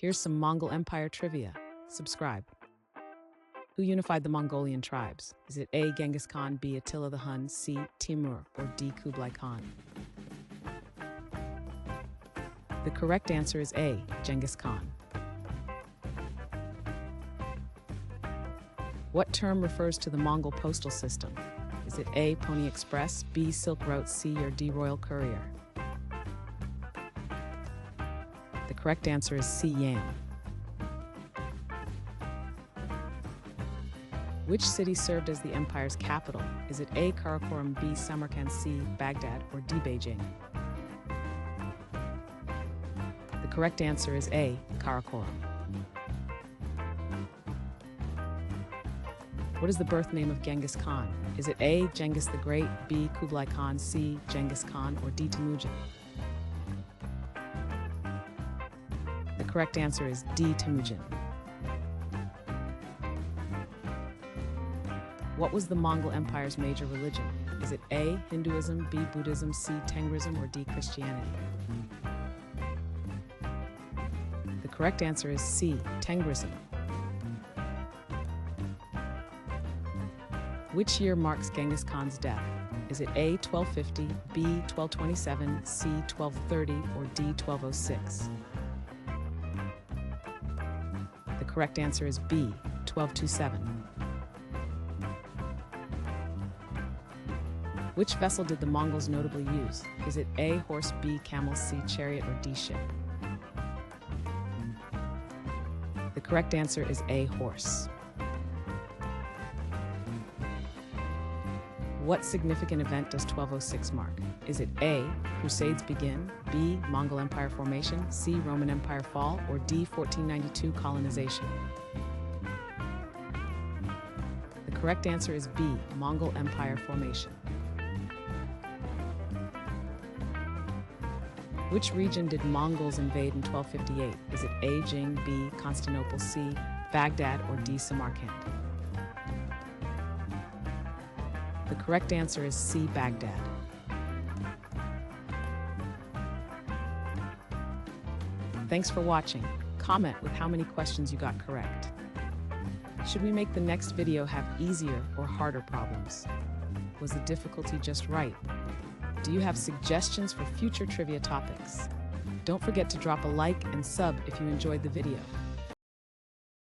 Here's some Mongol Empire trivia. Subscribe. Who unified the Mongolian tribes? Is it A. Genghis Khan, B. Attila the Hun, C. Timur, or D. Kublai Khan? The correct answer is A. Genghis Khan. What term refers to the Mongol postal system? Is it A. Pony Express, B. Silk Route, C. or D. Royal Courier? The correct answer is C. Yam. Which city served as the empire's capital? Is it A. Karakoram, B. Samarkand, C. Baghdad, or D. Beijing? The correct answer is A. Karakoram. What is the birth name of Genghis Khan? Is it A. Genghis the Great, B. Kublai Khan, C. Genghis Khan, or D. Temujin? The correct answer is D. Temujin. What was the Mongol Empire's major religion? Is it A. Hinduism, B. Buddhism, C. Tengrism, or D. Christianity? The correct answer is C. Tengrism. Which year marks Genghis Khan's death? Is it A. 1250, B. 1227, C. 1230, or D. 1206? The correct answer is B. 1227. Which vessel did the Mongols notably use? Is it A. horse, B. camel, C. chariot, or D. ship? The correct answer is A. horse. What significant event does 1206 mark? Is it A. Crusades begin, B. Mongol Empire formation, C. Roman Empire fall, or D. 1492 colonization? The correct answer is B. Mongol Empire formation. Which region did Mongols invade in 1258? Is it A. Jing, B. Constantinople, C. Baghdad, or D. Samarkand? The correct answer is C. Baghdad. Thanks for watching. Comment with how many questions you got correct. Should we make the next video have easier or harder problems? Was the difficulty just right? Do you have suggestions for future trivia topics? Don't forget to drop a like and sub if you enjoyed the video.